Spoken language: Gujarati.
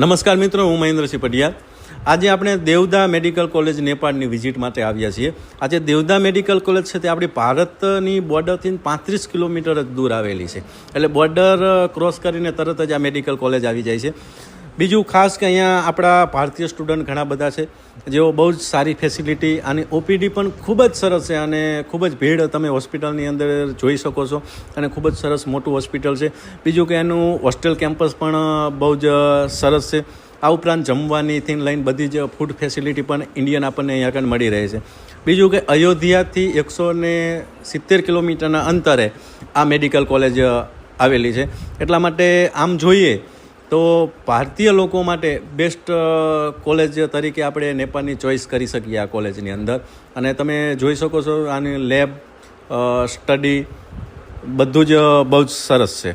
નમસ્કાર મિત્રો, હું મહેન્દ્રસિંહ પટિયાર. આજે આપણે દેવદા મેડિકલ કોલેજ નેપાળની વિઝિટ માટે આવ્યા છીએ. આજે દેવદા મેડિકલ કોલેજ છે તે આપણી ભારતની બોર્ડરથી 35 કિલોમીટર જ દૂર આવેલી છે. એટલે બોર્ડર ક્રોસ કરીને તરત જ આ મેડિકલ કોલેજ આવી જાય છે. બીજું ખાસ કે અહીંયા આપણા ભારતીય સ્ટુડન્ટ ઘણા બધા છે, જેઓ બહુ જ સારી ફેસિલિટી અને ઓપીડી પણ ખૂબ જ સરસ છે અને ખૂબ જ ભીડ તમે હોસ્પિટલની અંદર જોઈ શકો છો અને ખૂબ જ સરસ મોટું હોસ્પિટલ છે. બીજું કે એનું હોસ્ટેલ કેમ્પસ પણ બહુ જ સરસ છે. આ ઉપરાંત જમવાનીથી લઈને બધી જ ફૂડ ફેસિલિટી પણ ઇન્ડિયન આપણને અહીંયા આગળ મળી રહે છે. બીજું કે અયોધ્યાથી 170 કિલોમીટરના અંતરે આ મેડિકલ કોલેજ આવેલી છે. એટલા માટે આમ જોઈએ તો ભારતીય લોકો માટે બેસ્ટ કોલેજ તરીકે આપણે નેપાળની ચોઈસ કરી શકીએ આ કોલેજની અંદર. અને તમે જોઈ શકો છો આની લેબ સ્ટડી બધું જ બહુ જ સરસ છે.